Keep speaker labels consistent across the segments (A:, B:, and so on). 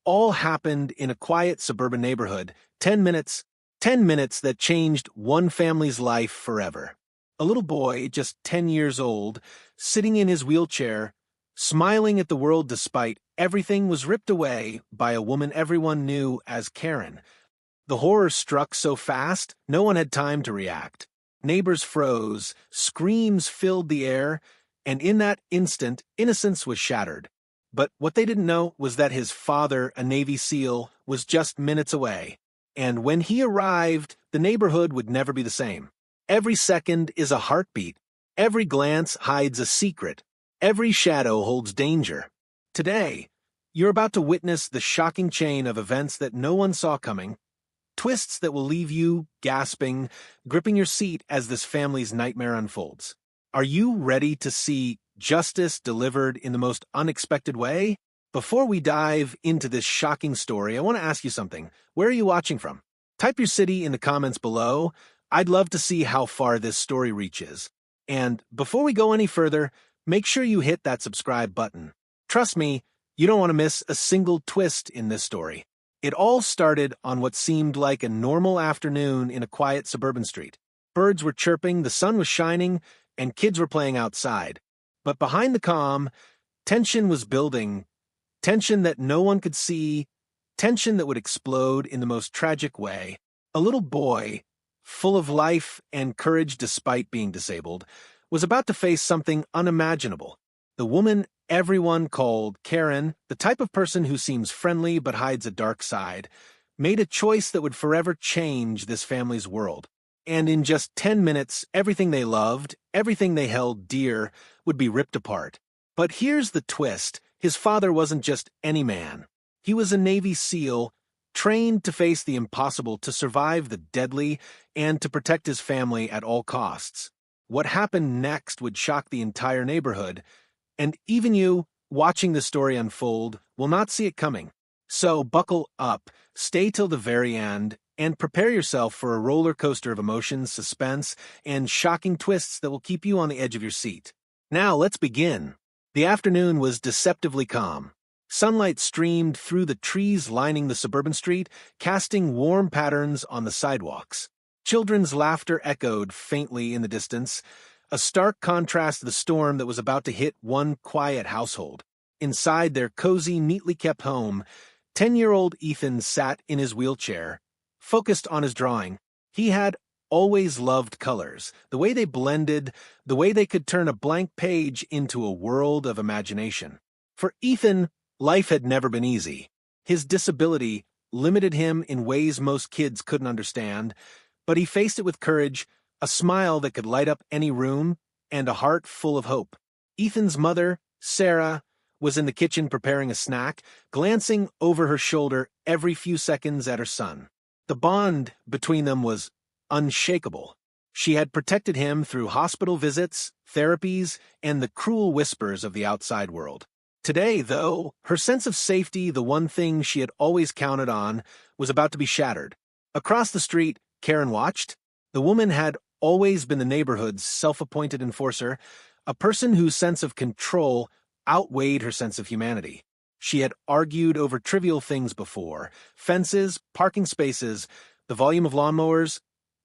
A: all happened in a quiet suburban neighborhood. 10 minutes, 10 minutes that changed one family's life forever. A little boy, just 10 years old, sitting in his wheelchair, smiling at the world despite everything, was ripped away by a woman everyone knew as Karen. The horror struck so fast, no one had time to react. Neighbors froze, screams filled the air, and in that instant, innocence was shattered. But what they didn't know was that his father, a Navy SEAL, was just minutes away. And when he arrived, the neighborhood would never be the same. Every second is a heartbeat. Every glance hides a secret. Every shadow holds danger. Today, you're about to witness the shocking chain of events that no one saw coming. Twists that will leave you gasping, gripping your seat as this family's nightmare unfolds. Are you ready to see justice delivered in the most unexpected way? Before we dive into this shocking story, I want to ask you something. Where are you watching from? Type your city in the comments below. I'd love to see how far this story reaches. And before we go any further, make sure you hit that subscribe button. Trust me, you don't want to miss a single twist in this story. It all started on what seemed like a normal afternoon in a quiet suburban street. Birds were chirping, the sun was shining, and kids were playing outside. But behind the calm, tension was building. Tension that no one could see, tension that would explode in the most tragic way. A little boy, full of life and courage despite being disabled, was about to face something unimaginable. The woman everyone called Karen, the type of person who seems friendly but hides a dark side, made a choice that would forever change this family's world. And in just 10 minutes, everything they loved, everything they held dear, would be ripped apart. But here's the twist. His father wasn't just any man. He was a Navy SEAL, trained to face the impossible, to survive the deadly, and to protect his family at all costs. What happened next would shock the entire neighborhood, and even you, watching the story unfold, will not see it coming. So buckle up, stay till the very end, and prepare yourself for a roller coaster of emotions, suspense, and shocking twists that will keep you on the edge of your seat. Now let's begin. The afternoon was deceptively calm. Sunlight streamed through the trees lining the suburban street, casting warm patterns on the sidewalks. Children's laughter echoed faintly in the distance, a stark contrast to the storm that was about to hit one quiet household. Inside their cozy, neatly kept home, 10-year-old Ethan sat in his wheelchair, focused on his drawing. He had always loved colors, the way they blended, the way they could turn a blank page into a world of imagination. For Ethan, life had never been easy. His disability limited him in ways most kids couldn't understand, but he faced it with courage, a smile that could light up any room, and a heart full of hope. Ethan's mother, Sarah, was in the kitchen preparing a snack, glancing over her shoulder every few seconds at her son. The bond between them was unshakable. She had protected him through hospital visits, therapies, and the cruel whispers of the outside world. Today, though, her sense of safety, the one thing she had always counted on, was about to be shattered. Across the street, Karen watched. The woman had always been the neighborhood's self-appointed enforcer, a person whose sense of control outweighed her sense of humanity. She had argued over trivial things before, fences, parking spaces, the volume of lawnmowers,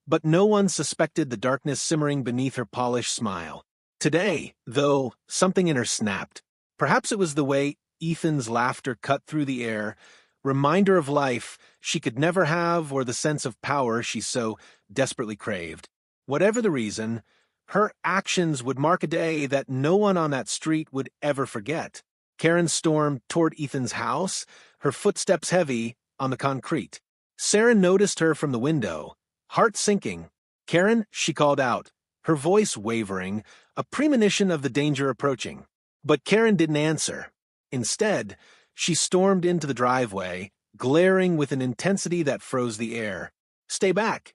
A: but no one suspected the darkness simmering beneath her polished smile. Today, though, something in her snapped. Perhaps it was the way Ethan's laughter cut through the air, reminder of life she could never have, or the sense of power she so desperately craved. Whatever the reason, her actions would mark a day that no one on that street would ever forget. Karen stormed toward Ethan's house, her footsteps heavy on the concrete. Sarah noticed her from the window, heart sinking. "Karen," she called out, her voice wavering, a premonition of the danger approaching. But Karen didn't answer. Instead, she stormed into the driveway, glaring with an intensity that froze the air. "Stay back!"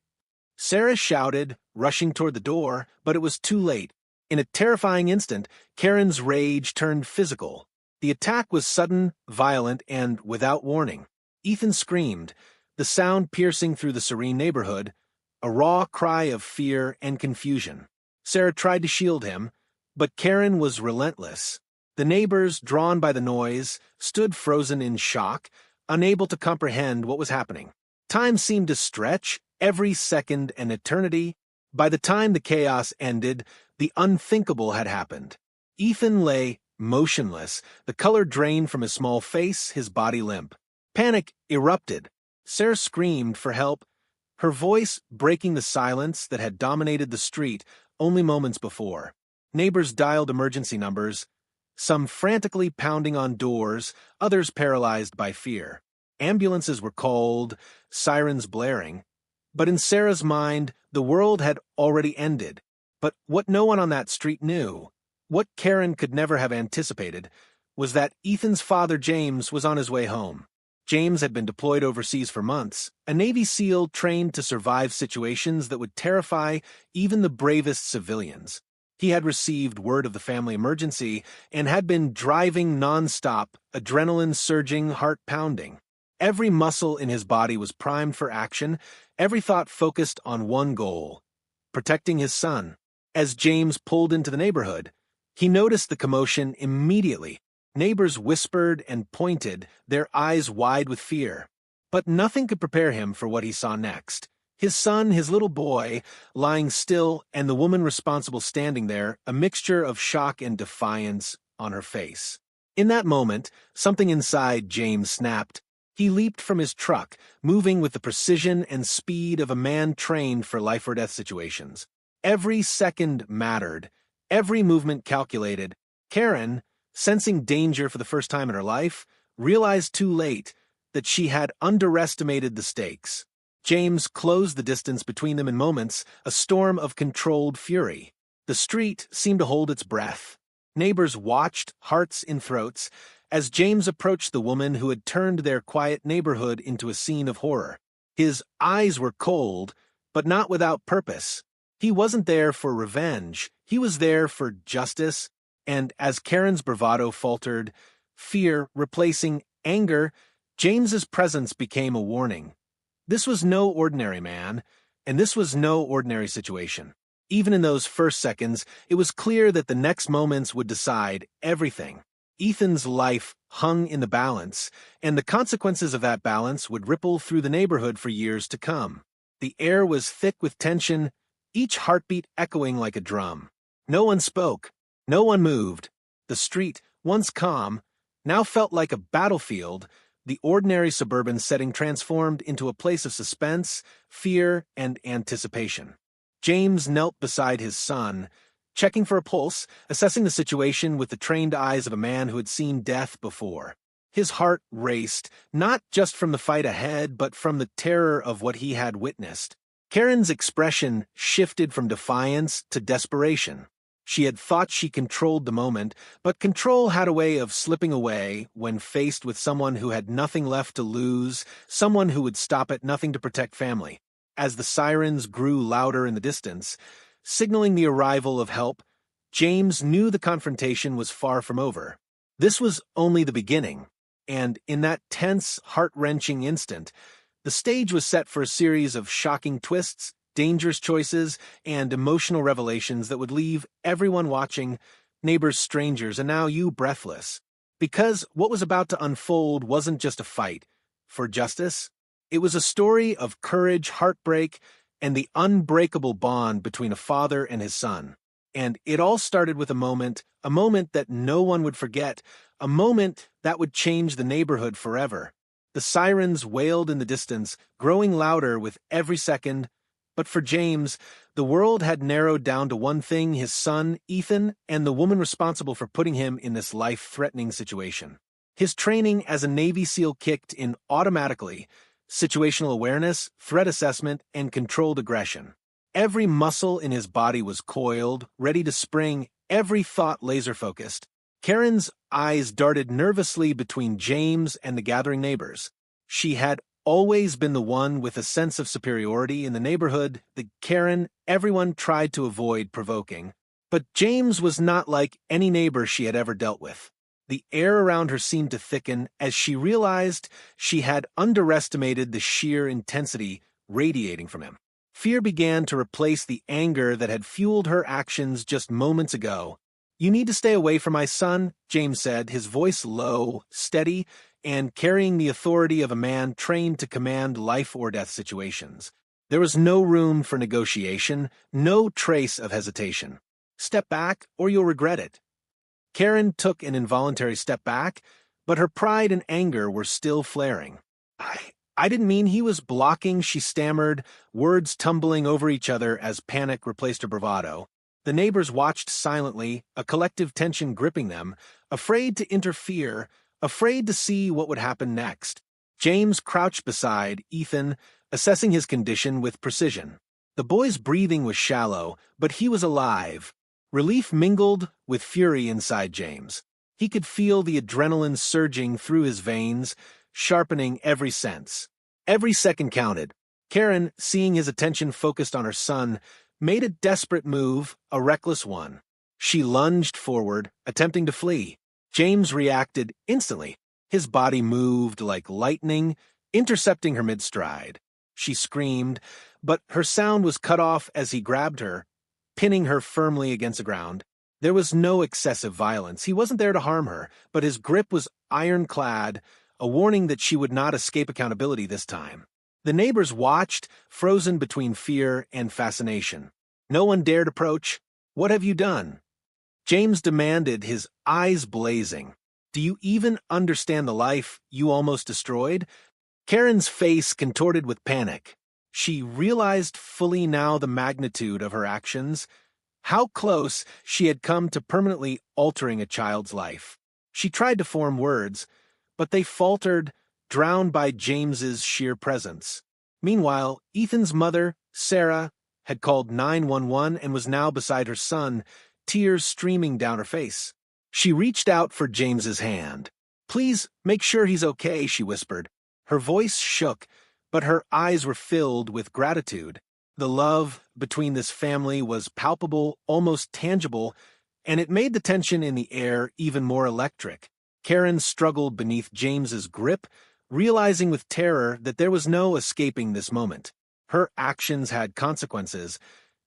A: Sarah shouted, rushing toward the door, but it was too late. In a terrifying instant, Karen's rage turned physical. The attack was sudden, violent, and without warning. Ethan screamed, the sound piercing through the serene neighborhood, a raw cry of fear and confusion. Sarah tried to shield him, but Karen was relentless. The neighbors, drawn by the noise, stood frozen in shock, unable to comprehend what was happening. Time seemed to stretch, every second an eternity. By the time the chaos ended, the unthinkable had happened. Ethan lay motionless, the color drained from his small face, his body limp. Panic erupted. Sarah screamed for help, her voice breaking the silence that had dominated the street only moments before. Neighbors dialed emergency numbers, some frantically pounding on doors, others paralyzed by fear. Ambulances were called, sirens blaring. But in Sarah's mind, the world had already ended. But what no one on that street knew, what Karen could never have anticipated, was that Ethan's father, James, was on his way home. James had been deployed overseas for months, a Navy SEAL trained to survive situations that would terrify even the bravest civilians. He had received word of the family emergency and had been driving nonstop, adrenaline surging, heart pounding. Every muscle in his body was primed for action, every thought focused on one goal: protecting his son. As James pulled into the neighborhood, he noticed the commotion immediately. Neighbors whispered and pointed, their eyes wide with fear. But nothing could prepare him for what he saw next. His son, his little boy, lying still, and the woman responsible standing there, a mixture of shock and defiance on her face. In that moment, something inside James snapped. He leaped from his truck, moving with the precision and speed of a man trained for life-or-death situations. Every second mattered, every movement calculated. Karen, sensing danger for the first time in her life, realized too late that she had underestimated the stakes. James closed the distance between them in moments, a storm of controlled fury. The street seemed to hold its breath. Neighbors watched, hearts in throats, as James approached the woman who had turned their quiet neighborhood into a scene of horror. His eyes were cold, but not without purpose. He wasn't there for revenge, he was there for justice. And as Karen's bravado faltered, fear replacing anger, James's presence became a warning. This was no ordinary man, and this was no ordinary situation. Even in those first seconds, it was clear that the next moments would decide everything. Ethan's life hung in the balance, and the consequences of that balance would ripple through the neighborhood for years to come. The air was thick with tension, each heartbeat echoing like a drum. No one spoke. No one moved. The street, once calm, now felt like a battlefield, the ordinary suburban setting transformed into a place of suspense, fear, and anticipation. James knelt beside his son, checking for a pulse, assessing the situation with the trained eyes of a man who had seen death before. His heart raced, not just from the fight ahead, but from the terror of what he had witnessed. Karen's expression shifted from defiance to desperation. She had thought she controlled the moment, but control had a way of slipping away when faced with someone who had nothing left to lose, someone who would stop at nothing to protect family. As the sirens grew louder in the distance, signaling the arrival of help, James knew the confrontation was far from over. This was only the beginning, and in that tense, heart-wrenching instant, the stage was set for a series of shocking twists, dangerous choices, and emotional revelations that would leave everyone watching, neighbors, strangers, and now you breathless. Because what was about to unfold wasn't just a fight for justice. It was a story of courage, heartbreak, and the unbreakable bond between a father and his son. And it all started with a moment that no one would forget, a moment that would change the neighborhood forever. The sirens wailed in the distance, growing louder with every second. But for James, the world had narrowed down to one thing: his son, Ethan, and the woman responsible for putting him in this life-threatening situation. His training as a Navy SEAL kicked in automatically: situational awareness, threat assessment, and controlled aggression. Every muscle in his body was coiled, ready to spring, every thought laser-focused. Karen's eyes darted nervously between James and the gathering neighbors. She had always been the one with a sense of superiority in the neighborhood, the Karen everyone tried to avoid provoking. But James was not like any neighbor she had ever dealt with. The air around her seemed to thicken as she realized she had underestimated the sheer intensity radiating from him. Fear began to replace the anger that had fueled her actions just moments ago. "You need to stay away from my son," James said, his voice low, steady, and carrying the authority of a man trained to command life-or-death situations. There was no room for negotiation, no trace of hesitation. Step back, or you'll regret it. Karen took an involuntary step back, but her pride and anger were still flaring. I didn't mean he was blocking, she stammered, words tumbling over each other as panic replaced her bravado. The neighbors watched silently, a collective tension gripping them, afraid to interfere, afraid to see what would happen next. James crouched beside Ethan, assessing his condition with precision. The boy's breathing was shallow, but he was alive. Relief mingled with fury inside James. He could feel the adrenaline surging through his veins, sharpening every sense. Every second counted. Karen, seeing his attention focused on her son, made a desperate move, a reckless one. She lunged forward, attempting to flee. James reacted instantly. His body moved like lightning, intercepting her mid-stride. She screamed, but her sound was cut off as he grabbed her, pinning her firmly against the ground. There was no excessive violence. He wasn't there to harm her, but his grip was ironclad, a warning that she would not escape accountability this time. The neighbors watched, frozen between fear and fascination. No one dared approach. "What have you done?" James demanded, his eyes blazing. "Do you even understand the life you almost destroyed?" Karen's face contorted with panic. She realized fully now the magnitude of her actions, how close she had come to permanently altering a child's life. She tried to form words, but they faltered, drowned by James's sheer presence. Meanwhile, Ethan's mother, Sarah, had called 911 and was now beside her son, tears streaming down her face. She reached out for James's hand. "Please, make sure he's okay," she whispered. Her voice shook, but her eyes were filled with gratitude. The love between this family was palpable, almost tangible, and it made the tension in the air even more electric. Karen struggled beneath James's grip, realizing with terror that there was no escaping this moment. Her actions had consequences,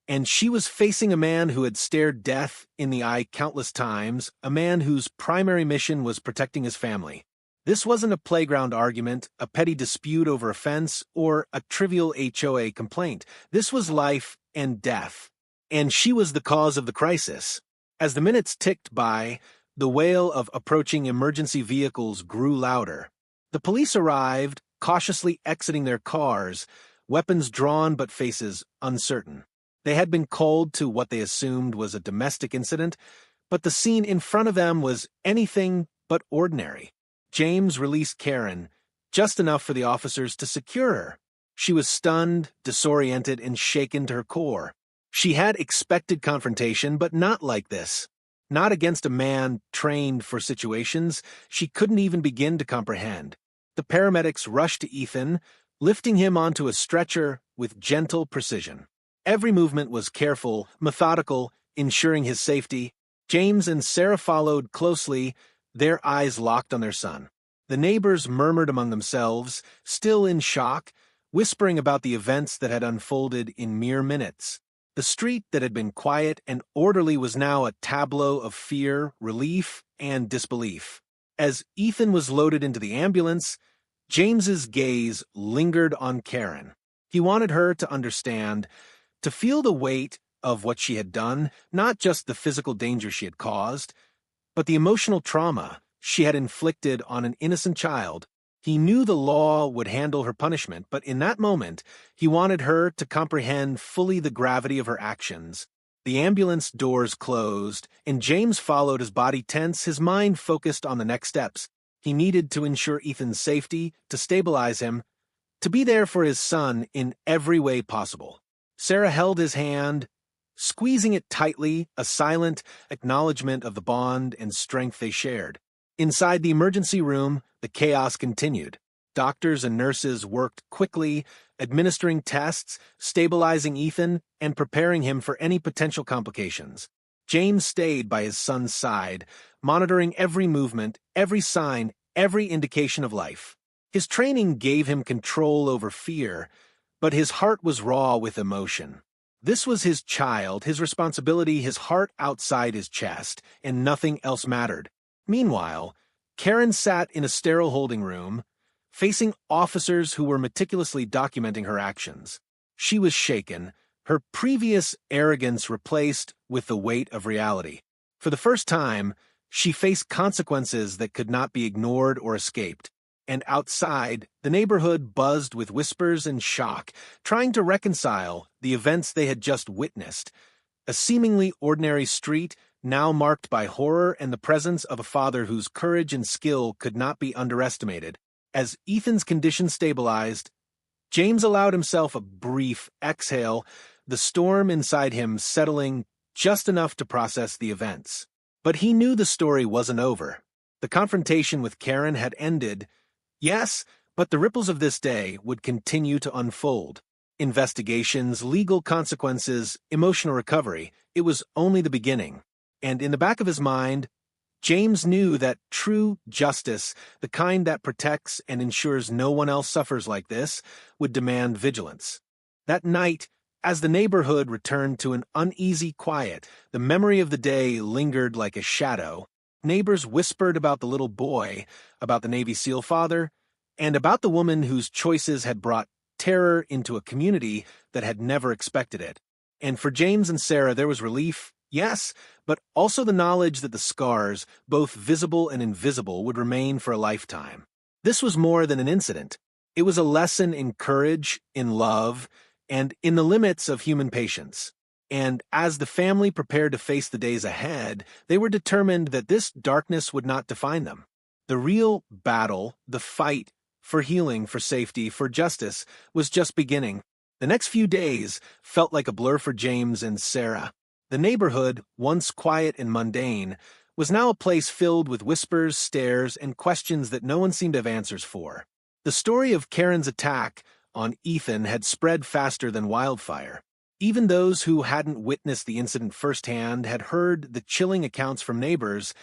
A: and she was facing a man who had stared death in the eye countless times, a man whose primary mission was protecting his family. This wasn't a playground argument, a petty dispute over a fence, or a trivial HOA complaint. This was life and death, and she was the cause of the crisis. As the minutes ticked by, the wail of approaching emergency vehicles grew louder. The police arrived, cautiously exiting their cars, weapons drawn but faces uncertain. They had been called to what they assumed was a domestic incident, but the scene in front of them was anything but ordinary. James released Karen, just enough for the officers to secure her. She was stunned, disoriented, and shaken to her core. She had expected confrontation, but not like this. Not against a man trained for situations she couldn't even begin to comprehend. The paramedics rushed to Ethan, lifting him onto a stretcher with gentle precision. Every movement was careful, methodical, ensuring his safety. James and Sarah followed closely, their eyes locked on their son. The neighbors murmured among themselves, still in shock, whispering about the events that had unfolded in mere minutes. The street that had been quiet and orderly was now a tableau of fear, relief, and disbelief. As Ethan was loaded into the ambulance, James's gaze lingered on Karen. He wanted her to understand, to feel the weight of what she had done, not just the physical danger she had caused, but the emotional trauma she had inflicted on an innocent child. He knew the law would handle her punishment, but in that moment, he wanted her to comprehend fully the gravity of her actions. The ambulance doors closed, and James followed, his body tense, his mind focused on the next steps. He needed to ensure Ethan's safety, to stabilize him, to be there for his son in every way possible. Sarah held his hand, squeezing it tightly, a silent acknowledgement of the bond and strength they shared. Inside the emergency room, the chaos continued. Doctors and nurses worked quickly, administering tests, stabilizing Ethan, and preparing him for any potential complications. James stayed by his son's side, monitoring every movement, every sign, every indication of life. His training gave him control over fear, but his heart was raw with emotion. This was his child, his responsibility, his heart outside his chest, and nothing else mattered. Meanwhile, Karen sat in a sterile holding room, facing officers who were meticulously documenting her actions. She was shaken, her previous arrogance replaced with the weight of reality. For the first time, she faced consequences that could not be ignored or escaped. And outside, the neighborhood buzzed with whispers and shock, trying to reconcile the events they had just witnessed. A seemingly ordinary street, now marked by horror and the presence of a father whose courage and skill could not be underestimated. As Ethan's condition stabilized, James allowed himself a brief exhale, the storm inside him settling just enough to process the events. But he knew the story wasn't over. The confrontation with Karen had ended, yes, but the ripples of this day would continue to unfold. Investigations, legal consequences, emotional recovery, it was only the beginning. And in the back of his mind, James knew that true justice, the kind that protects and ensures no one else suffers like this, would demand vigilance. That night, as the neighborhood returned to an uneasy quiet, the memory of the day lingered like a shadow. Neighbors whispered about the little boy, about the Navy SEAL father, and about the woman whose choices had brought terror into a community that had never expected it. And for James and Sarah, there was relief, yes, but also the knowledge that the scars, both visible and invisible, would remain for a lifetime. This was more than an incident. It was a lesson in courage, in love, and in the limits of human patience. And as the family prepared to face the days ahead, they were determined that this darkness would not define them. The real battle, the fight for healing, for safety, for justice, was just beginning. The next few days felt like a blur for James and Sarah. The neighborhood, once quiet and mundane, was now a place filled with whispers, stares, and questions that no one seemed to have answers for. The story of Karen's attack on Ethan had spread faster than wildfire. Even those who hadn't witnessed the incident firsthand had heard the chilling accounts from neighbors,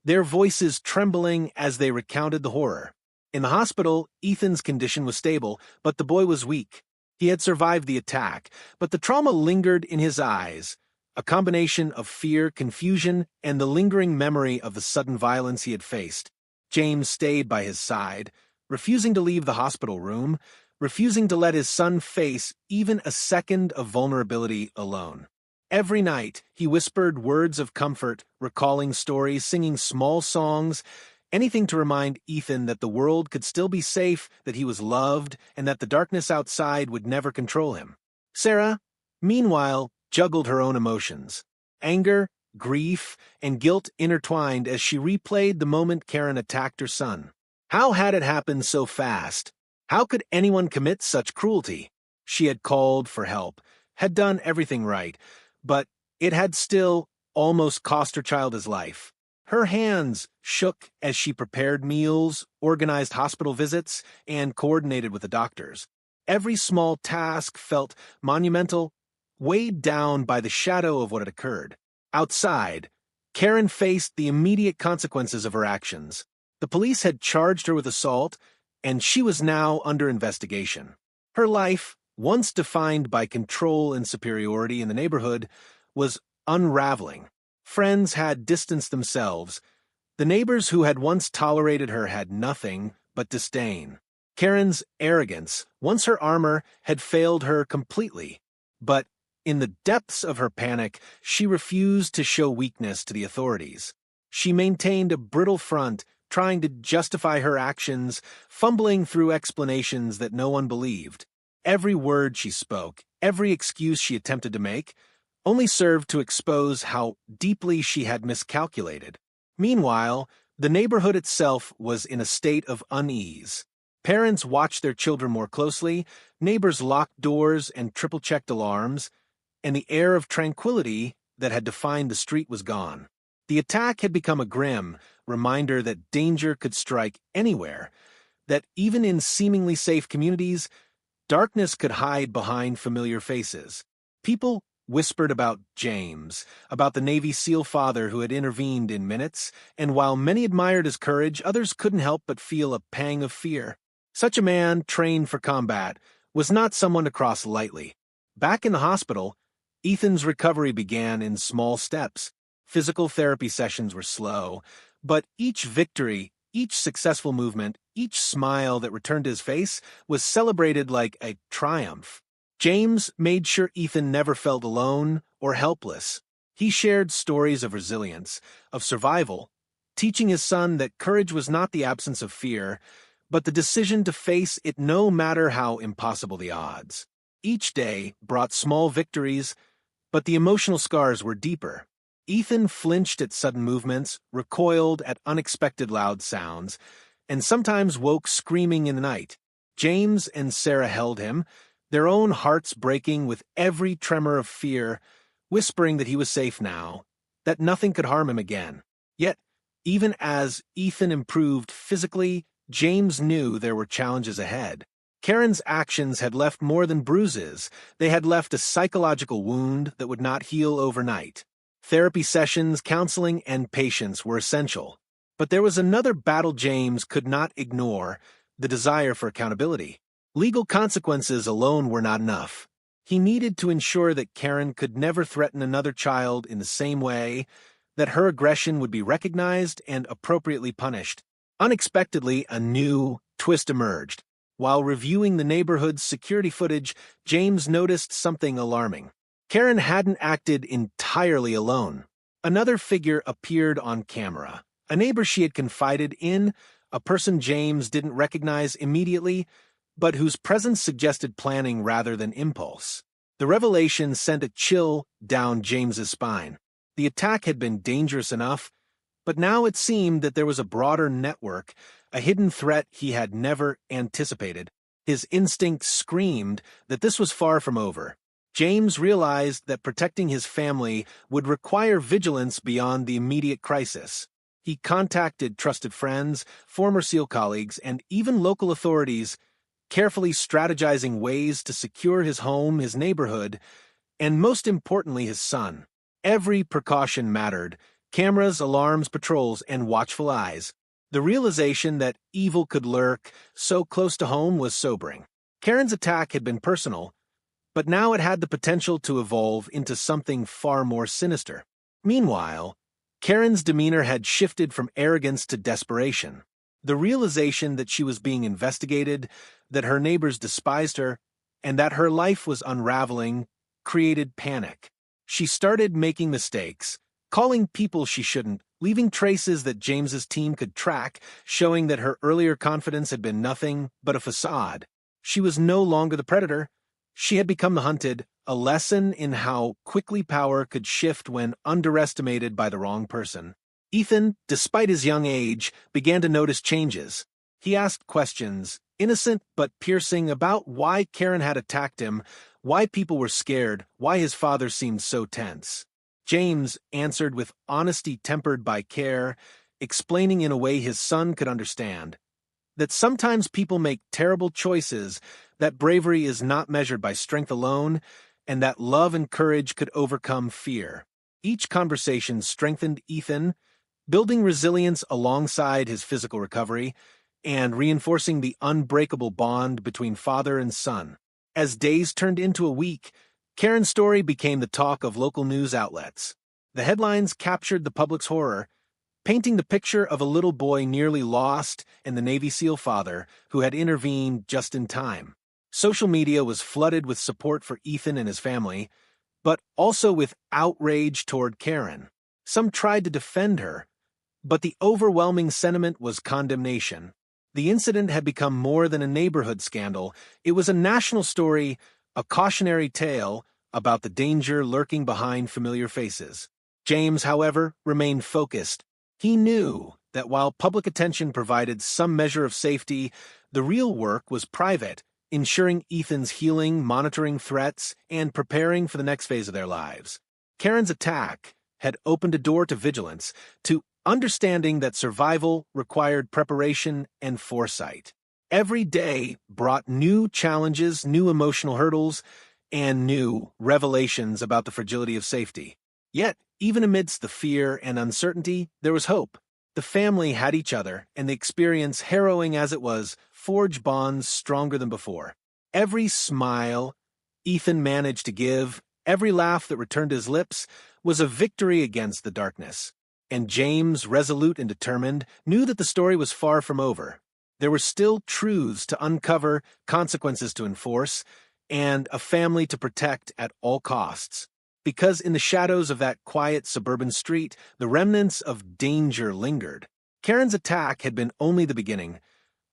A: their voices trembling as they recounted the horror. In the hospital, Ethan's condition was stable, but the boy was weak. He had survived the attack, but the trauma lingered in his eyes, a combination of fear, confusion, and the lingering memory of the sudden violence he had faced. James stayed by his side, refusing to leave the hospital room, refusing to let his son face even a second of vulnerability alone. Every night, he whispered words of comfort, recalling stories, singing small songs, anything to remind Ethan that the world could still be safe, that he was loved, and that the darkness outside would never control him. Sarah, meanwhile, juggled her own emotions. Anger, grief, and guilt intertwined as she replayed the moment Karen attacked her son. How had it happened so fast? How could anyone commit such cruelty? She had called for help, had done everything right, but it had still almost cost her child his life. Her hands shook as she prepared meals, organized hospital visits, and coordinated with the doctors. Every small task felt monumental, weighed down by the shadow of what had occurred. Outside, Karen faced the immediate consequences of her actions. The police had charged her with assault, and she was now under investigation. Her life, once defined by control and superiority in the neighborhood, was unraveling. Friends had distanced themselves. The neighbors who had once tolerated her had nothing but disdain. Karen's arrogance, once her armor, had failed her completely. But in the depths of her panic, she refused to show weakness to the authorities. She maintained a brittle front, trying to justify her actions, fumbling through explanations that no one believed. Every word she spoke, every excuse she attempted to make, only served to expose how deeply she had miscalculated. Meanwhile, the neighborhood itself was in a state of unease. Parents watched their children more closely, neighbors locked doors and triple-checked alarms, and the air of tranquility that had defined the street was gone. The attack had become a grim reminder that danger could strike anywhere, that even in seemingly safe communities, darkness could hide behind familiar faces. People whispered about James, about the Navy SEAL father who had intervened in minutes, and while many admired his courage, others couldn't help but feel a pang of fear. Such a man, trained for combat, was not someone to cross lightly. Back in the hospital, Ethan's recovery began in small steps. Physical therapy sessions were slow, but each victory, Each successful movement, each smile that returned to his face, was celebrated like a triumph. James made sure Ethan never felt alone or helpless. He shared stories of resilience, of survival, teaching his son that courage was not the absence of fear, but the decision to face it no matter how impossible the odds. Each day brought small victories, but the emotional scars were deeper. Ethan flinched at sudden movements, recoiled at unexpected loud sounds, and sometimes woke screaming in the night. James and Sarah held him, their own hearts breaking with every tremor of fear, whispering that he was safe now, that nothing could harm him again. Yet, even as Ethan improved physically, James knew there were challenges ahead. Karen's actions had left more than bruises. They had left a psychological wound that would not heal overnight. Therapy sessions, counseling, and patience were essential. But there was another battle James could not ignore: the desire for accountability. Legal consequences alone were not enough. He needed to ensure that Karen could never threaten another child in the same way, that her aggression would be recognized and appropriately punished. Unexpectedly, a new twist emerged. While reviewing the neighborhood's security footage, James noticed something alarming. Karen hadn't acted entirely alone. Another figure appeared on camera. A neighbor she had confided in, a person James didn't recognize immediately, but whose presence suggested planning rather than impulse. The revelation sent a chill down James's spine. The attack had been dangerous enough, but now it seemed that there was a broader network, a hidden threat he had never anticipated. His instincts screamed that this was far from over. James realized that protecting his family would require vigilance beyond the immediate crisis. He contacted trusted friends, former SEAL colleagues, and even local authorities, carefully strategizing ways to secure his home, his neighborhood, and most importantly, his son. Every precaution mattered: cameras, alarms, patrols, and watchful eyes. The realization that evil could lurk so close to home was sobering. Karen's attack had been personal, but now it had the potential to evolve into something far more sinister. Meanwhile, Karen's demeanor had shifted from arrogance to desperation. The realization that she was being investigated, that her neighbors despised her, and that her life was unraveling created panic. She started making mistakes, calling people she shouldn't, leaving traces that James's team could track, showing that her earlier confidence had been nothing but a facade. She was no longer the predator. She had become the hunted, a lesson in how quickly power could shift when underestimated by the wrong person. Ethan, despite his young age, began to notice changes. He asked questions, innocent but piercing, about why Karen had attacked him, why people were scared, why his father seemed so tense. James answered with honesty tempered by care, explaining in a way his son could understand that sometimes people make terrible choices, that bravery is not measured by strength alone, and that love and courage could overcome fear. Each conversation strengthened Ethan, building resilience alongside his physical recovery, and reinforcing the unbreakable bond between father and son. As days turned into a week, Karen's story became the talk of local news outlets. The headlines captured the public's horror, painting the picture of a little boy nearly lost and the Navy SEAL father who had intervened just in time. Social media was flooded with support for Ethan and his family, but also with outrage toward Karen. Some tried to defend her, but the overwhelming sentiment was condemnation. The incident had become more than a neighborhood scandal. It was a national story, a cautionary tale about the danger lurking behind familiar faces. James, however, remained focused. He knew that while public attention provided some measure of safety, the real work was private, ensuring Ethan's healing, monitoring threats, and preparing for the next phase of their lives. Karen's attack had opened a door to vigilance, to understanding that survival required preparation and foresight. Every day brought new challenges, new emotional hurdles, and new revelations about the fragility of safety. Yet, even amidst the fear and uncertainty, there was hope. The family had each other, and the experience, harrowing as it was, forged bonds stronger than before. Every smile Ethan managed to give, every laugh that returned to his lips, was a victory against the darkness. And James, resolute and determined, knew that the story was far from over. There were still truths to uncover, consequences to enforce, and a family to protect at all costs. Because in the shadows of that quiet suburban street, the remnants of danger lingered. Karen's attack had been only the beginning,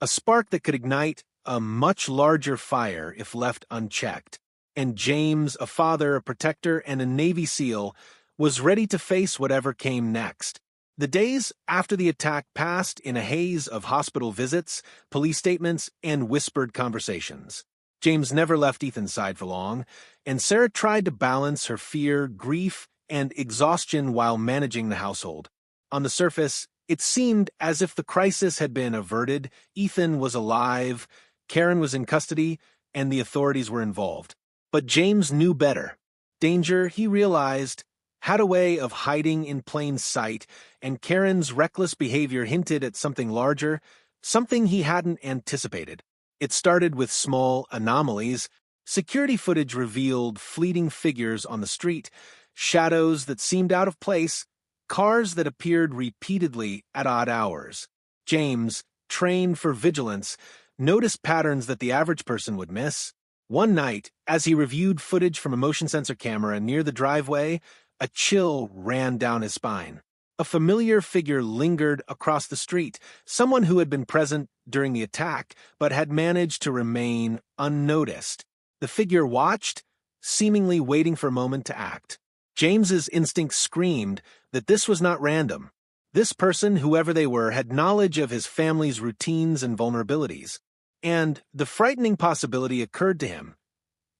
A: a spark that could ignite a much larger fire if left unchecked. And James, a father, a protector, and a Navy SEAL, was ready to face whatever came next. The days after the attack passed in a haze of hospital visits, police statements, and whispered conversations. James never left Ethan's side for long, and Sarah tried to balance her fear, grief, and exhaustion while managing the household. On the surface, it seemed as if the crisis had been averted, Ethan was alive, Karen was in custody, and the authorities were involved. But James knew better. Danger, he realized, had a way of hiding in plain sight, and Karen's reckless behavior hinted at something larger, something he hadn't anticipated. It started with small anomalies. Security footage revealed fleeting figures on the street, shadows that seemed out of place, cars that appeared repeatedly at odd hours. James, trained for vigilance, noticed patterns that the average person would miss. One night, as he reviewed footage from a motion sensor camera near the driveway, a chill ran down his spine. A familiar figure lingered across the street, someone who had been present during the attack but had managed to remain unnoticed. The figure watched, seemingly waiting for a moment to act. James's instinct screamed that this was not random. This person, whoever they were, had knowledge of his family's routines and vulnerabilities. And the frightening possibility occurred to him.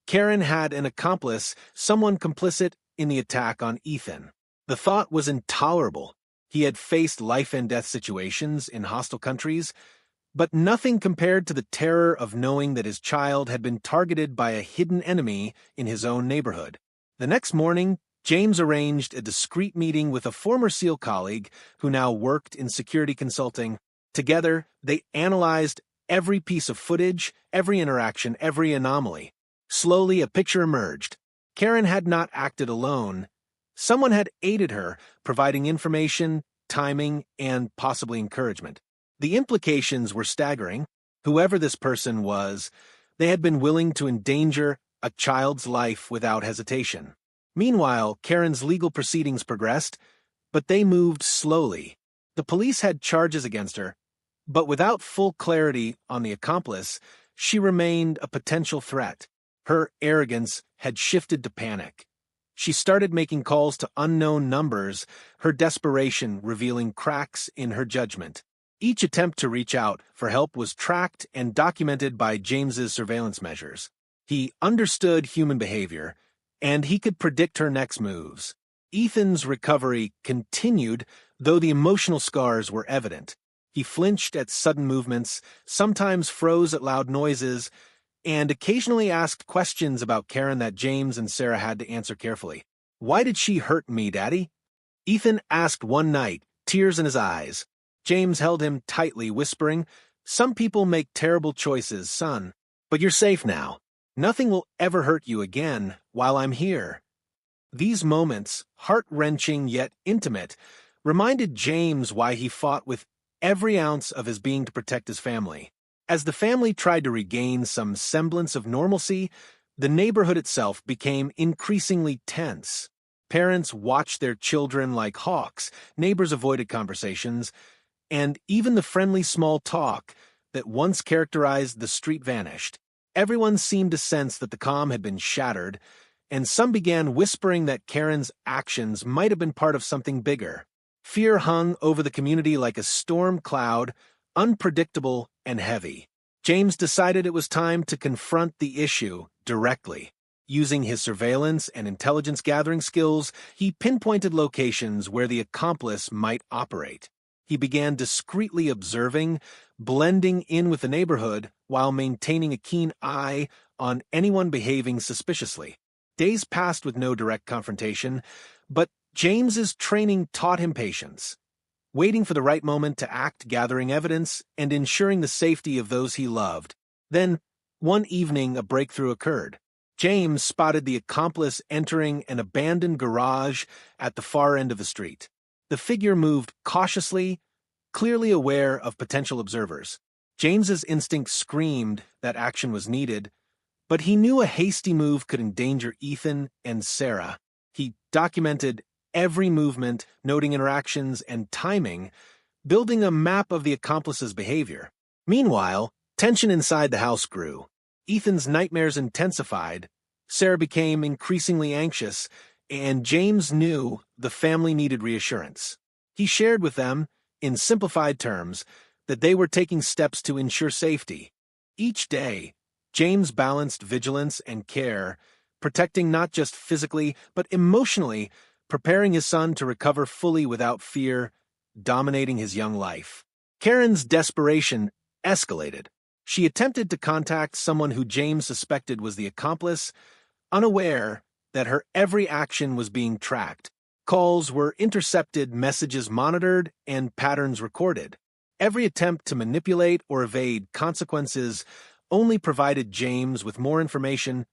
A: Karen had an accomplice, someone complicit in the attack on Ethan. The thought was intolerable. He had faced life-and-death situations in hostile countries, but nothing compared to the terror of knowing that his child had been targeted by a hidden enemy in his own neighborhood. The next morning, James arranged a discreet meeting with a former SEAL colleague who now worked in security consulting. Together, they analyzed every piece of footage, every interaction, every anomaly. Slowly, a picture emerged. Karen had not acted alone. Someone had aided her, providing information, timing, and possibly encouragement. The implications were staggering. Whoever this person was, they had been willing to endanger a child's life without hesitation. Meanwhile, Karen's legal proceedings progressed, but they moved slowly. The police had charges against her, but without full clarity on the accomplice, she remained a potential threat. Her arrogance had shifted to panic. She started making calls to unknown numbers, her desperation revealing cracks in her judgment. Each attempt to reach out for help was tracked and documented by James's surveillance measures. He understood human behavior, and he could predict her next moves. Ethan's recovery continued, though the emotional scars were evident. He flinched at sudden movements, sometimes froze at loud noises, and occasionally asked questions about Karen that James and Sarah had to answer carefully. "Why did she hurt me, Daddy?" Ethan asked one night, tears in his eyes. James held him tightly, whispering, "Some people make terrible choices, son, but you're safe now. Nothing will ever hurt you again while I'm here." These moments, heart-wrenching yet intimate, reminded James why he fought with every ounce of his being to protect his family. As the family tried to regain some semblance of normalcy, the neighborhood itself became increasingly tense. Parents watched their children like hawks, neighbors avoided conversations, and even the friendly small talk that once characterized the street vanished. Everyone seemed to sense that the calm had been shattered, and some began whispering that Karen's actions might have been part of something bigger. Fear hung over the community like a storm cloud, unpredictable and heavy. James decided it was time to confront the issue directly. Using his surveillance and intelligence gathering skills, he pinpointed locations where the accomplice might operate. He began discreetly observing, blending in with the neighborhood while maintaining a keen eye on anyone behaving suspiciously. Days passed with no direct confrontation, but James's training taught him patience, waiting for the right moment to act, gathering evidence, and ensuring the safety of those he loved. Then, one evening, a breakthrough occurred. James spotted the accomplice entering an abandoned garage at the far end of the street. The figure moved cautiously, clearly aware of potential observers. James's instinct screamed that action was needed, but he knew a hasty move could endanger Ethan and Sarah. He documented every movement, noting interactions and timing, building a map of the accomplice's behavior. Meanwhile, tension inside the house grew. Ethan's nightmares intensified, Sarah became increasingly anxious, and James knew the family needed reassurance. He shared with them, in simplified terms, that they were taking steps to ensure safety. Each day, James balanced vigilance and care, protecting not just physically, but emotionally, preparing his son to recover fully without fear, dominating his young life. Karen's desperation escalated. She attempted to contact someone who James suspected was the accomplice, unaware that her every action was being tracked. Calls were intercepted, messages monitored, and patterns recorded. Every attempt to manipulate or evade consequences only provided James with more information,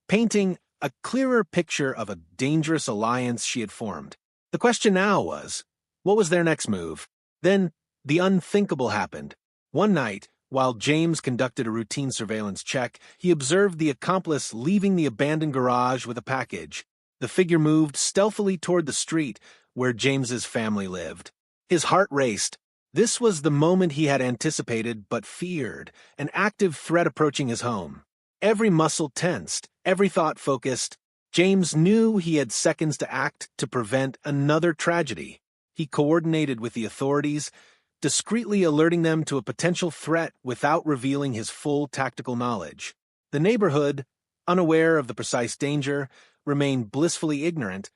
A: painting a clearer picture of a dangerous alliance she had formed. The question now was, what was their next move? Then, the unthinkable happened. One night, while James conducted a routine surveillance check, he observed the accomplice leaving the abandoned garage with a package. The figure moved stealthily toward the street where James's family lived. His heart raced. This was the moment he had anticipated but feared, an active threat approaching his home. Every muscle tensed, every thought focused. James knew he had seconds to act to prevent another tragedy. He coordinated with the authorities, discreetly alerting them to a potential threat without revealing his full tactical knowledge. The neighborhood, unaware of the precise danger, remained blissfully ignorant,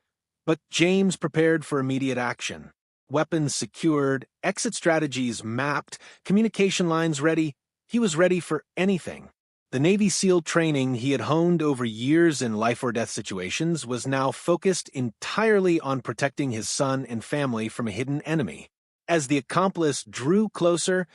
A: but James prepared for immediate action. Weapons secured, exit strategies mapped, communication lines ready. He was ready for anything. The Navy SEAL training he had honed over years in life-or-death situations was now focused entirely on protecting his son and family from a hidden enemy. As the accomplice drew closer,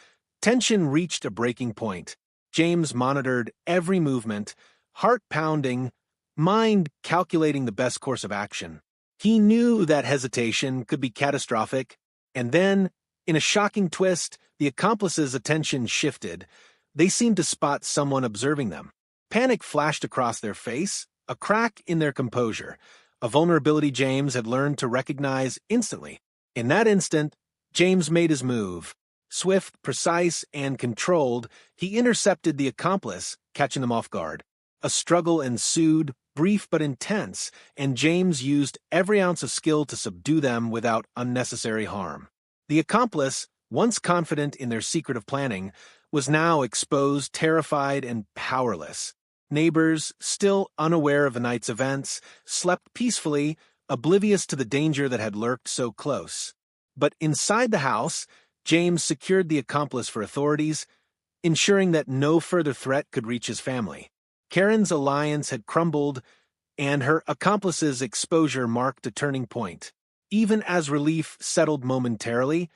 A: tension reached a breaking point. James monitored every movement, heart pounding, mind calculating the best course of action. He knew that hesitation could be catastrophic, and then, in a shocking twist, the accomplice's attention shifted. They seemed to spot someone observing them. Panic flashed across their face, a crack in their composure, a vulnerability James had learned to recognize instantly. In that instant, James made his move. Swift, precise, and controlled, he intercepted the accomplice, catching them off guard. A struggle ensued, brief but intense, and James used every ounce of skill to subdue them without unnecessary harm. The accomplice, once confident in their secret of planning, was now exposed, terrified, and powerless. Neighbors, still unaware of the night's events, slept peacefully, oblivious to the danger that had lurked so close. But inside the house, James secured the accomplice for authorities, ensuring that no further threat could reach his family. Karen's alliance had crumbled, and her accomplice's exposure marked a turning point. Even as relief settled momentarily,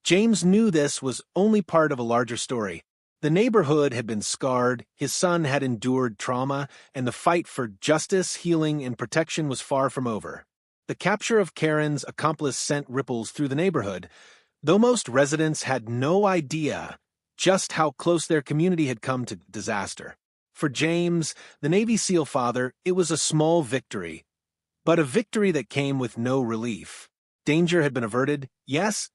A: James knew this was only part of a larger story. The neighborhood had been scarred, his son had endured trauma, and the fight for justice, healing, and protection was far from over. The capture of Karen's accomplice sent ripples through the neighborhood, though most residents had no idea just how close their community had come to disaster. For James, the Navy SEAL father, it was a small victory, but a victory that came with no relief. Danger had been averted, yes,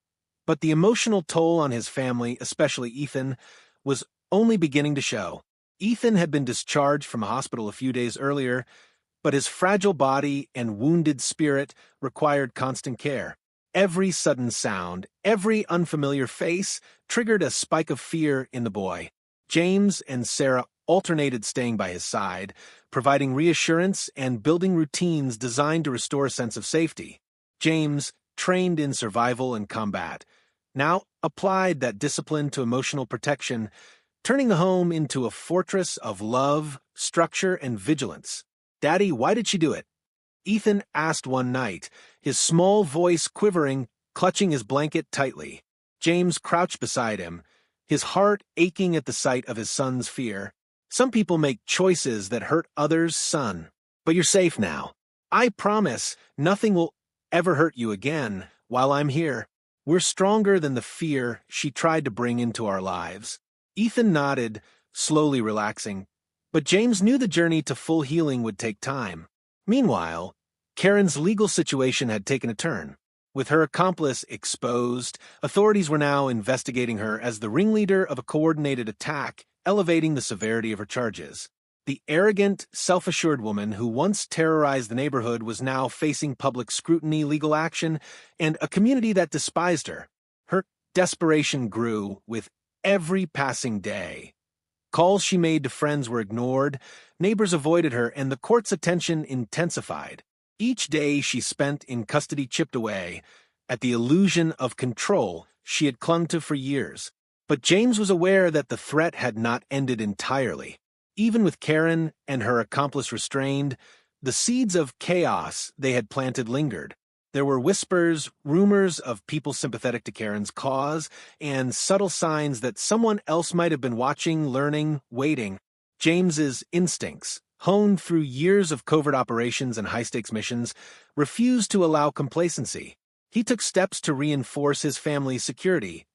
A: but the emotional toll on his family, especially Ethan, was only beginning to show. Ethan had been discharged from a hospital a few days earlier, but his fragile body and wounded spirit required constant care. Every sudden sound, every unfamiliar face triggered a spike of fear in the boy. James and Sarah alternated staying by his side, providing reassurance and building routines designed to restore a sense of safety. James, trained in survival and combat, now applied that discipline to emotional protection, turning the home into a fortress of love, structure, and vigilance. "Daddy, why did she do it?" Ethan asked one night, his small voice quivering, clutching his blanket tightly. James crouched beside him, his heart aching at the sight of his son's fear. "Some people make choices that hurt others, son. But you're safe now. I promise nothing will ever hurt you again," while I'm here. We're stronger than the fear she tried to bring into our lives." Ethan nodded, slowly relaxing, but James knew the journey to full healing would take time. Meanwhile, Karen's legal situation had taken a turn. With her accomplice exposed, authorities were now investigating her as the ringleader of a coordinated attack, elevating the severity of her charges. The arrogant, self-assured woman who once terrorized the neighborhood was now facing public scrutiny, legal action, and a community that despised her. Her desperation grew with every passing day. Calls she made to friends were ignored, neighbors avoided her, and the court's attention intensified. Each day she spent in custody chipped away at the illusion of control she had clung to for years. But James was aware that the threat had not ended entirely. Even with Karen and her accomplice restrained, the seeds of chaos they had planted lingered. There were whispers, rumors of people sympathetic to Karen's cause, and subtle signs that someone else might have been watching, learning, waiting. James's instincts, honed through years of covert operations and high-stakes missions, refused to allow complacency. He took steps to reinforce his family's security.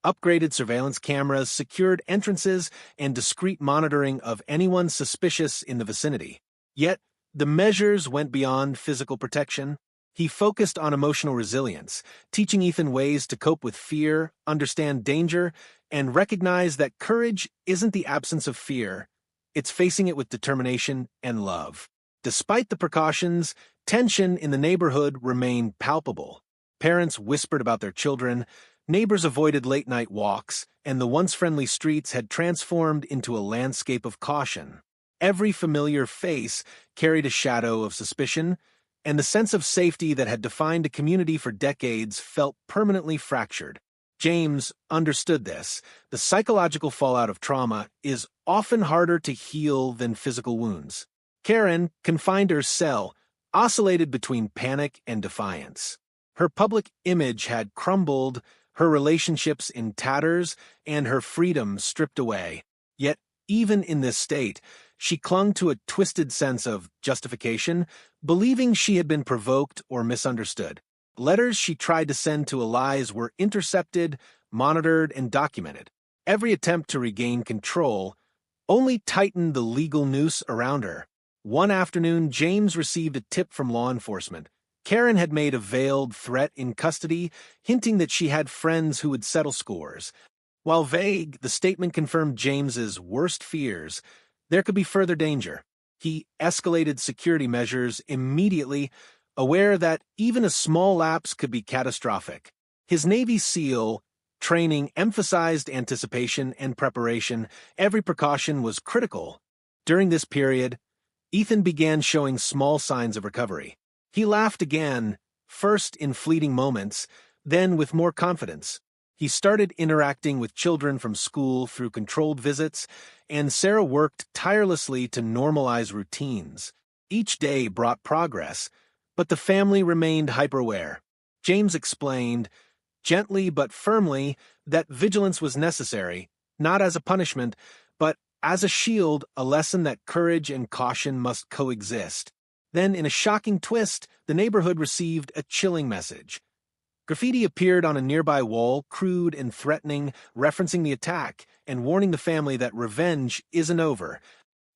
A: Upgraded surveillance cameras, secured entrances, and discreet monitoring of anyone suspicious in the vicinity. Yet, the measures went beyond physical protection. He focused on emotional resilience, teaching Ethan ways to cope with fear, understand danger, and recognize that courage isn't the absence of fear. It's facing it with determination and love. Despite the precautions, tension in the neighborhood remained palpable. Parents whispered about their children, neighbors avoided late-night walks, and the once friendly streets had transformed into a landscape of caution. Every familiar face carried a shadow of suspicion, and the sense of safety that had defined a community for decades felt permanently fractured. James understood this. The psychological fallout of trauma is often harder to heal than physical wounds. Karen, confined to her cell, oscillated between panic and defiance. Her public image had crumbled, her relationships in tatters, and her freedom stripped away. Yet, even in this state, she clung to a twisted sense of justification, believing she had been provoked or misunderstood. Letters she tried to send to allies were intercepted, monitored, and documented. Every attempt to regain control only tightened the legal noose around her. One afternoon, James received a tip from law enforcement. Karen had made a veiled threat in custody, hinting that she had friends who would settle scores. While vague, the statement confirmed James's worst fears. There could be further danger. He escalated security measures immediately, aware that even a small lapse could be catastrophic. His Navy SEAL training emphasized anticipation and preparation. Every precaution was critical. During this period, Ethan began showing small signs of recovery. He laughed again, first in fleeting moments, then with more confidence. He started interacting with children from school through controlled visits, and Sarah worked tirelessly to normalize routines. Each day brought progress, but the family remained hyper-aware. James explained, gently but firmly, that vigilance was necessary, not as a punishment, but as a shield, a lesson that courage and caution must coexist. Then, in a shocking twist, the neighborhood received a chilling message. Graffiti appeared on a nearby wall, crude and threatening, referencing the attack and warning the family that revenge isn't over.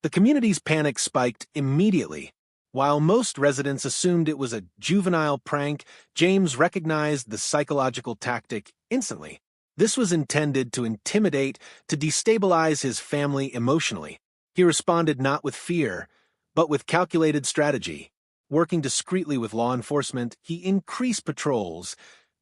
A: The community's panic spiked immediately. While most residents assumed it was a juvenile prank, James recognized the psychological tactic instantly. This was intended to intimidate, to destabilize his family emotionally. He responded not with fear, but with calculated strategy. Working discreetly with law enforcement, he increased patrols,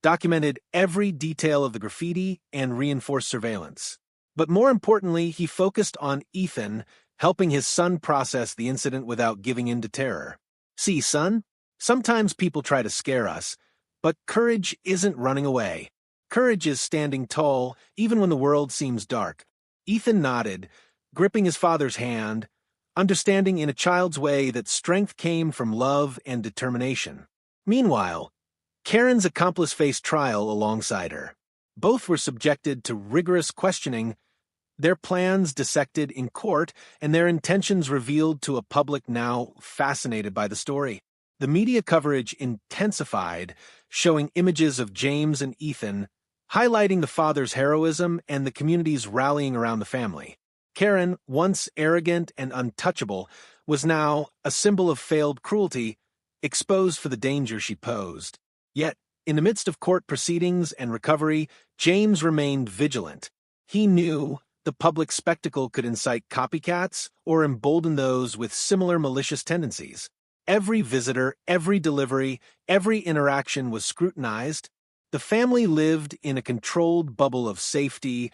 A: documented every detail of the graffiti, and reinforced surveillance. But more importantly, he focused on Ethan, helping his son process the incident without giving in to terror. See, son, sometimes people try to scare us, but courage isn't running away. Courage is standing tall, even when the world seems dark. Ethan nodded, gripping his father's hand, understanding in a child's way that strength came from love and determination. Meanwhile, Karen's accomplice faced trial alongside her. Both were subjected to rigorous questioning, their plans dissected in court, and their intentions revealed to a public now fascinated by the story. The media coverage intensified, showing images of James and Ethan, highlighting the father's heroism and the community's rallying around the family. Karen, once arrogant and untouchable, was now a symbol of failed cruelty, exposed for the danger she posed. Yet, in the midst of court proceedings and recovery, James remained vigilant. He knew the public spectacle could incite copycats or embolden those with similar malicious tendencies. Every visitor, every delivery, every interaction was scrutinized. The family lived in a controlled bubble of safety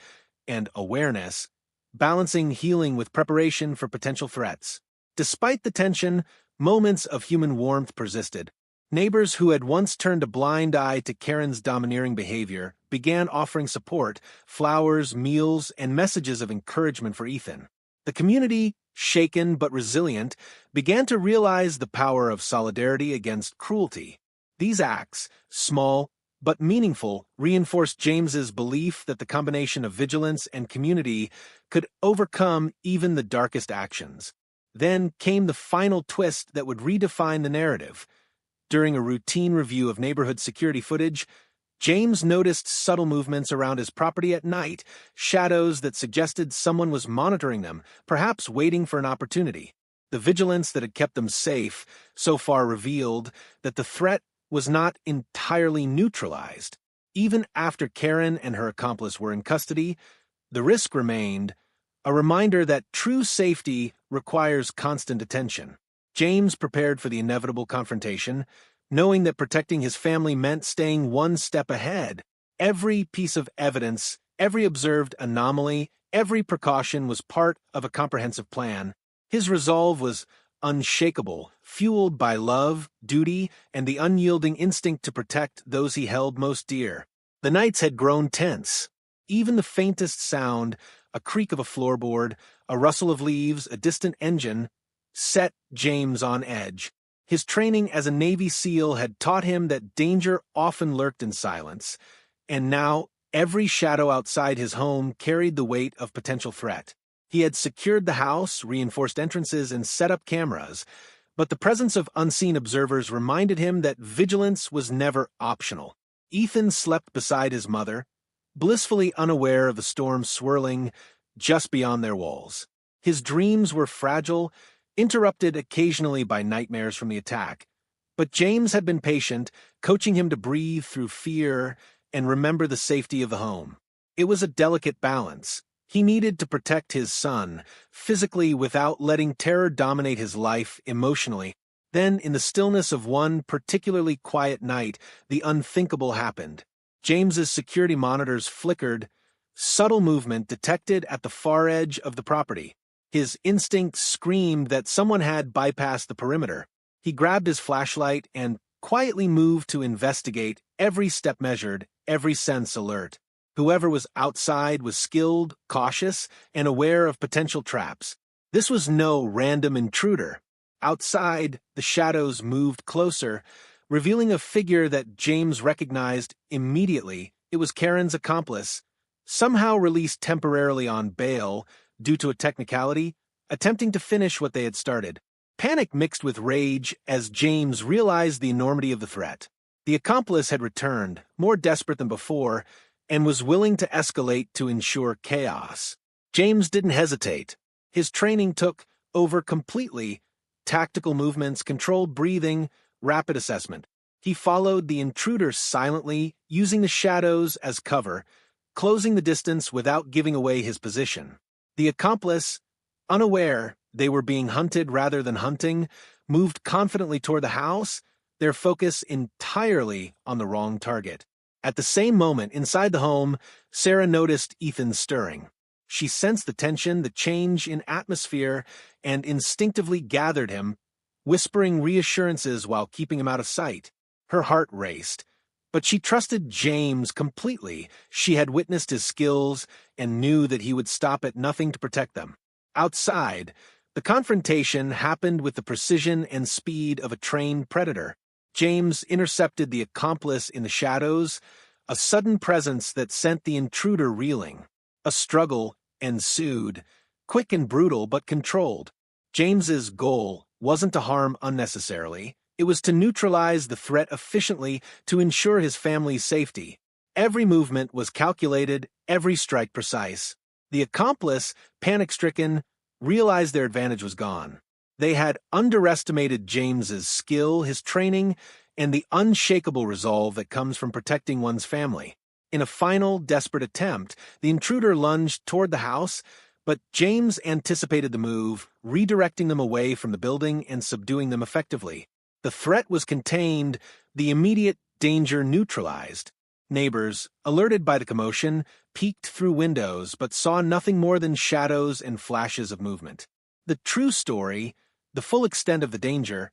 A: and awareness, balancing healing with preparation for potential threats. Despite the tension, moments of human warmth persisted. Neighbors who had once turned a blind eye to Karen's domineering behavior began offering support, flowers, meals, and messages of encouragement for Ethan. The community, shaken but resilient, began to realize the power of solidarity against cruelty. These acts, small but meaningful, reinforced James's belief that the combination of vigilance and community could overcome even the darkest actions. Then came the final twist that would redefine the narrative. During a routine review of neighborhood security footage, James noticed subtle movements around his property at night, shadows that suggested someone was monitoring them, perhaps waiting for an opportunity. The vigilance that had kept them safe so far revealed that the threat was not entirely neutralized. Even after Karen and her accomplice were in custody, the risk remained, a reminder that true safety requires constant attention. James prepared for the inevitable confrontation, knowing that protecting his family meant staying one step ahead. Every piece of evidence, every observed anomaly, every precaution was part of a comprehensive plan. His resolve was unshakable, fueled by love, duty, and the unyielding instinct to protect those he held most dear. The nights had grown tense. Even the faintest sound, a creak of a floorboard, a rustle of leaves, a distant engine, set James on edge. His training as a Navy SEAL had taught him that danger often lurked in silence, and now every shadow outside his home carried the weight of potential threat. He had secured the house, reinforced entrances, and set up cameras, but the presence of unseen observers reminded him that vigilance was never optional. Ethan slept beside his mother, blissfully unaware of the storm swirling just beyond their walls. His dreams were fragile, interrupted occasionally by nightmares from the attack, but James had been patient, coaching him to breathe through fear and remember the safety of the home. It was a delicate balance. He needed to protect his son, physically without letting terror dominate his life emotionally. Then, in the stillness of one particularly quiet night, the unthinkable happened. James's security monitors flickered, subtle movement detected at the far edge of the property. His instinct screamed that someone had bypassed the perimeter. He grabbed his flashlight and quietly moved to investigate, every step measured, every sense alert. Whoever was outside was skilled, cautious, and aware of potential traps. This was no random intruder. Outside, the shadows moved closer, revealing a figure that James recognized immediately. It was Karen's accomplice, somehow released temporarily on bail due to a technicality, attempting to finish what they had started. Panic mixed with rage as James realized the enormity of the threat. The accomplice had returned, more desperate than before, and was willing to escalate to ensure chaos. James didn't hesitate. His training took over completely: tactical movements, controlled breathing, rapid assessment. He followed the intruder silently, using the shadows as cover, closing the distance without giving away his position. The accomplice, unaware they were being hunted rather than hunting, moved confidently toward the house, their focus entirely on the wrong target. At the same moment, inside the home, Sarah noticed Ethan stirring. She sensed the tension, the change in atmosphere, and instinctively gathered him, whispering reassurances while keeping him out of sight. Her heart raced, but she trusted James completely. She had witnessed his skills and knew that he would stop at nothing to protect them. Outside, the confrontation happened with the precision and speed of a trained predator. James intercepted the accomplice in the shadows, a sudden presence that sent the intruder reeling. A struggle ensued, quick and brutal but controlled. James's goal wasn't to harm unnecessarily. It was to neutralize the threat efficiently to ensure his family's safety. Every movement was calculated, every strike precise. The accomplice, panic-stricken, realized their advantage was gone. They had underestimated James's skill, his training, and the unshakable resolve that comes from protecting one's family. In a final, desperate attempt, the intruder lunged toward the house, but James anticipated the move, redirecting them away from the building and subduing them effectively. The threat was contained, the immediate danger neutralized. Neighbors, alerted by the commotion, peeked through windows but saw nothing more than shadows and flashes of movement. The true story, the full extent of the danger,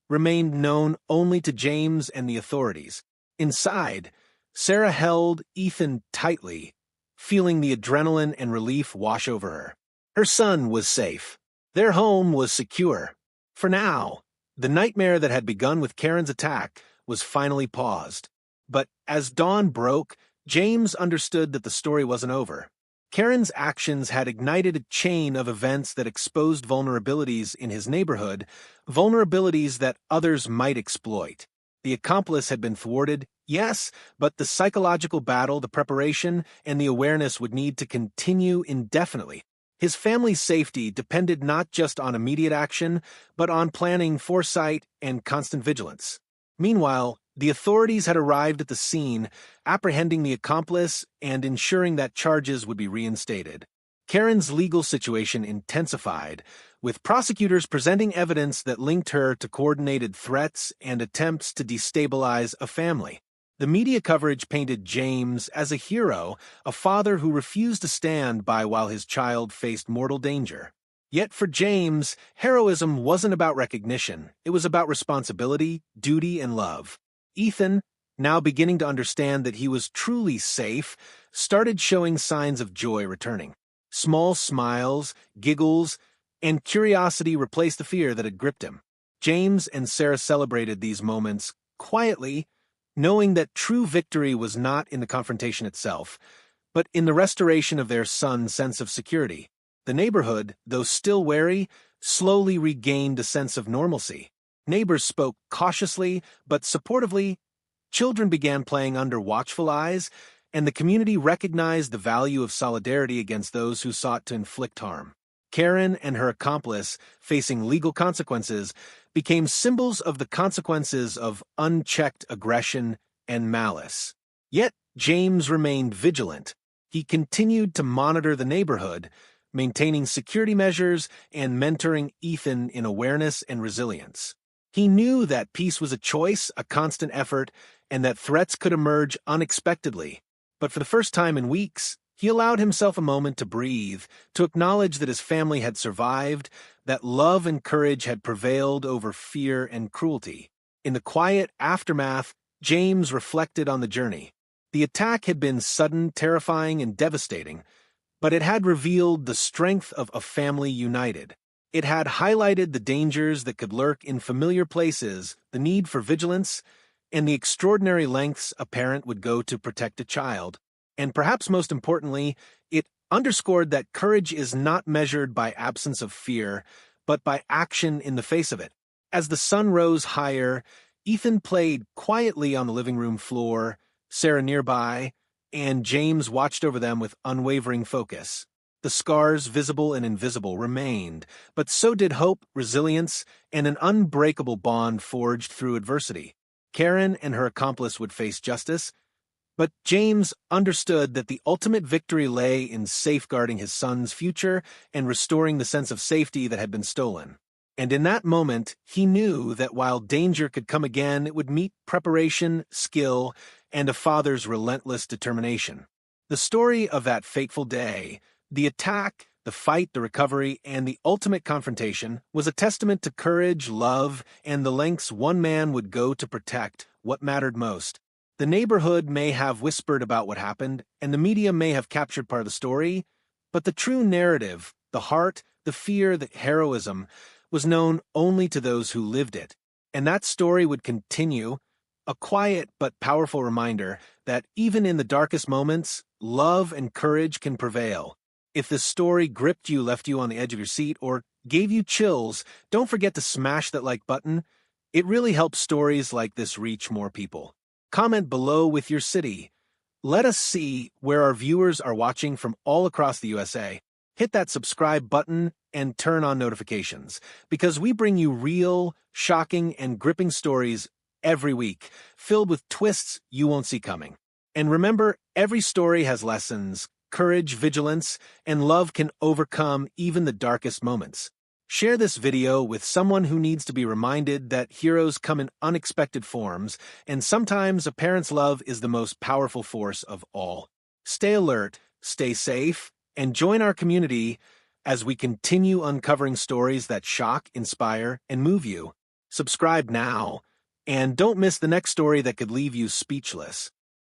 A: remained known only to James and the authorities. Inside, Sarah held Ethan tightly, feeling the adrenaline and relief wash over her. Her son was safe. Their home was secure. For now, the nightmare that had begun with Karen's attack was finally paused. But as dawn broke, James understood that the story wasn't over. Karen's actions had ignited a chain of events that exposed vulnerabilities in his neighborhood, vulnerabilities that others might exploit. The accomplice had been thwarted, yes, but the psychological battle, the preparation, and the awareness would need to continue indefinitely. His family's safety depended not just on immediate action, but on planning, foresight, and constant vigilance. Meanwhile, the authorities had arrived at the scene, apprehending the accomplice and ensuring that charges would be reinstated. Karen's legal situation intensified, with prosecutors presenting evidence that linked her to coordinated threats and attempts to destabilize a family. The media coverage painted James as a hero, a father who refused to stand by while his child faced mortal danger. Yet for James, heroism wasn't about recognition. It was about responsibility, duty, and love. Ethan, now beginning to understand that he was truly safe, started showing signs of joy returning. Small smiles, giggles, and curiosity replaced the fear that had gripped him. James and Sarah celebrated these moments quietly, knowing that true victory was not in the confrontation itself, but in the restoration of their son's sense of security. The neighborhood, though still wary, slowly regained a sense of normalcy. Neighbors spoke cautiously but supportively. Children began playing under watchful eyes, and the community recognized the value of solidarity against those who sought to inflict harm. Karen and her accomplice, facing legal consequences, became symbols of the consequences of unchecked aggression and malice. Yet James remained vigilant. He continued to monitor the neighborhood, maintaining security measures and mentoring Ethan in awareness and resilience. He knew that peace was a choice, a constant effort, and that threats could emerge unexpectedly. But for the first time in weeks, he allowed himself a moment to breathe, to acknowledge that his family had survived, that love and courage had prevailed over fear and cruelty. In the quiet aftermath, James reflected on the journey. The attack had been sudden, terrifying, and devastating, but it had revealed the strength of a family united. It had highlighted the dangers that could lurk in familiar places, the need for vigilance, and the extraordinary lengths a parent would go to protect a child. And perhaps most importantly, it underscored that courage is not measured by absence of fear, but by action in the face of it. As the sun rose higher, Ethan played quietly on the living room floor, Sarah nearby, and James watched over them with unwavering focus. The scars, visible and invisible, remained, but so did hope, resilience, and an unbreakable bond forged through adversity. Karen and her accomplice would face justice, but James understood that the ultimate victory lay in safeguarding his son's future and restoring the sense of safety that had been stolen. And in that moment, he knew that while danger could come again, it would meet preparation, skill, and a father's relentless determination. The story of that fateful day, the attack, the fight, the recovery, and the ultimate confrontation, was a testament to courage, love, and the lengths one man would go to protect what mattered most. The neighborhood may have whispered about what happened, and the media may have captured part of the story, but the true narrative, the heart, the fear, the heroism, was known only to those who lived it. And that story would continue, a quiet but powerful reminder that even in the darkest moments, love and courage can prevail. If this story gripped you, left you on the edge of your seat, or gave you chills, don't forget to smash that like button. It really helps stories like this reach more people. Comment below with your city. Let us see where our viewers are watching from all across the USA. Hit that subscribe button and turn on notifications, because we bring you real, shocking, and gripping stories every week, filled with twists you won't see coming. And remember, every story has lessons, courage, vigilance, and love can overcome even the darkest moments. Share this video with someone who needs to be reminded that heroes come in unexpected forms, and sometimes a parent's love is the most powerful force of all. Stay alert, stay safe, and join our community as we continue uncovering stories that shock, inspire, and move you. Subscribe now, and don't miss the next story that could leave you speechless.